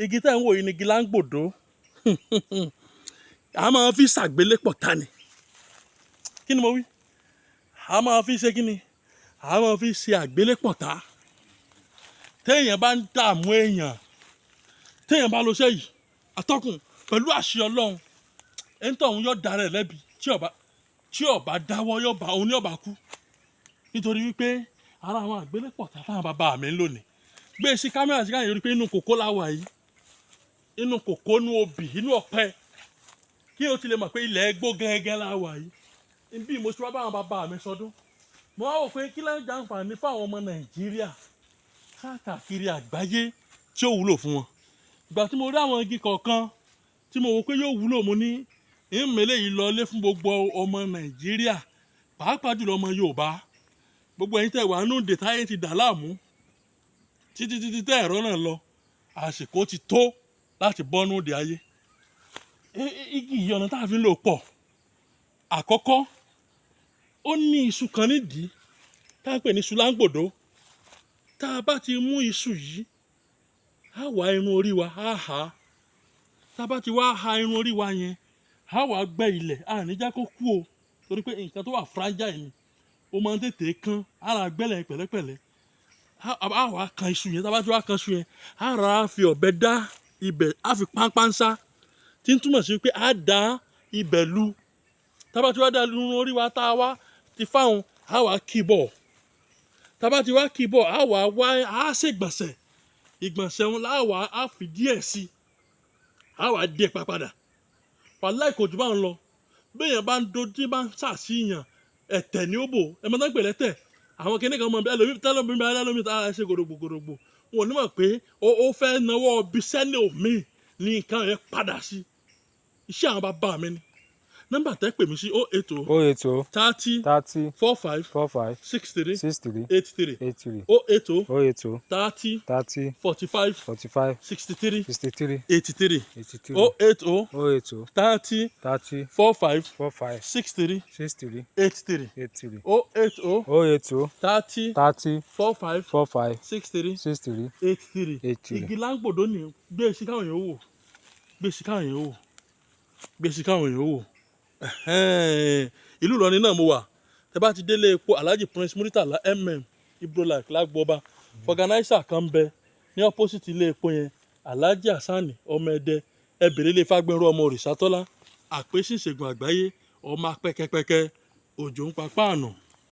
igi tẹ́ ń wò yìí ni igi láńgbòdo a máa fi ṣàgbélépọ̀ ta ni kí ni mo wí a máa fi ṣe kí ni a máa fi ṣe àgbélépọ̀ ta téèyàn bá ń dààmú èèyàn téèyàn bá lo iṣẹ́ yìí atọ́kùn pẹ̀lú àṣẹ Ọlọ́run ẹ̀ńtọ̀hún yóò dára ẹ̀ lẹ́bi tí ọba dáwọ́ yóò bá òun ní ọba kú nítorí wípé ara àwọn àgbélépọ̀ tá táwọn bàbá mi ń lò ní gbé sí kámẹ́rà sí káyọ̀ rí pé inú kòkó la wà yìí inú kòkó inú obì inú ọ̀pẹ kí o ti lè mọ̀ pé ilẹ̀ ẹgbó gẹ́gẹ́ la wà yìí bí mo ṣe wá bá àwọn bàbá mi sọdún mo wá wò pé kí ló ń jẹ àǹfààní fún àwọn ọmọ Nàìjíríà káàkiri àgbáyé tí ó wúlò fún wọn ìgbà tí mo rí àwọn igi kọ̀ọ̀kan tí mo wò pé yóò wúlò mo ní ìmẹ̀lẹ̀ yìí lọlé fún gbogbo ọmọ Nàìjíríà pàápàá jùlọ ọmọ Yorùbá gbogbo ẹ̀yin tẹ́ wà nínú ìdè táyé ti dà láàmú títí tẹ́ ẹ̀rọ náà lọ àsìkò ti tó láti bọ́ nínú ìdè ayé igi yìí ọ̀nà tá a fi ń lò pọ̀ àkọ́kọ́ ó ní iṣu kan nídìí tá a pè ní iṣu láńgbòdo tá a bá ti mú iṣu yìí á wá irun orí wa á hà á tá a bá ti wá ha irun orí wa yẹn á wá gbẹ́ ilẹ̀ á ní jẹ́ kó kú o torí pé nǹkan tó wà fragile ni ó máa ń tètè kán á ra gbẹ́lẹ̀ pẹ̀lẹ́pẹ̀lẹ́ á wá kan iṣu yẹn tá a bá ti wá kan iṣu yẹn á ra fi ọ̀bẹ dá ibẹ̀ á fi páńpánsá tí ń túmọ̀ sí pé á dá ibẹ̀ lu tá a bá ti wá dá irun orí wa tá a wá ti fáwọn á wá kì bọ̀ tá a bá ti wá kì bọ̀ á ṣègbọ̀nsẹ̀ ìgbọ̀nsẹ̀ wọn láwàá á fi díẹ̀ sí á wá dé pa padà wàláì kò jù bá ń lọ béèyàn bá ń dojú bá ń ṣàṣìyàn ẹ̀tẹ̀ ní ó bò ẹ mọ̀ tán pè lẹ́tẹ̀ àwọn kìnìún kan mọ̀ bí ẹlòmíì tá a ṣe gòrògbò wọn ò ní mọ̀ pé ó fẹ́ náwó bí sẹ́lẹ̀ omi ní nǹkan yẹn padà sí iṣẹ́ àwọn bàbá mi ni nọ́mbà tẹ́ pè mí sí 080 30 45 63 83 080 30 45 63 83 080 30 45 63 83 080 30 45 63 83 igi láńgbòdo ni gbé sí káwọn èèyàn wò gbé sí káwọn èèyàn wò ìlú Ìlọrin náà mo wà tẹ bá ti délé epo Alhaji Prince Muritala Ibrolife lágbóọba fọgànáísà kan bẹ ní opposite ilé epo yẹn Alhaji Hassani ọmọ Ẹdẹ ẹ bèrè ilé Fágbẹ́nrú ọmọ Òrìṣàtọ́lá àpèsè ìṣègùn àgbáyé ọmọ apẹ́kẹ́pẹ́kẹ́ òjò ń papá àná.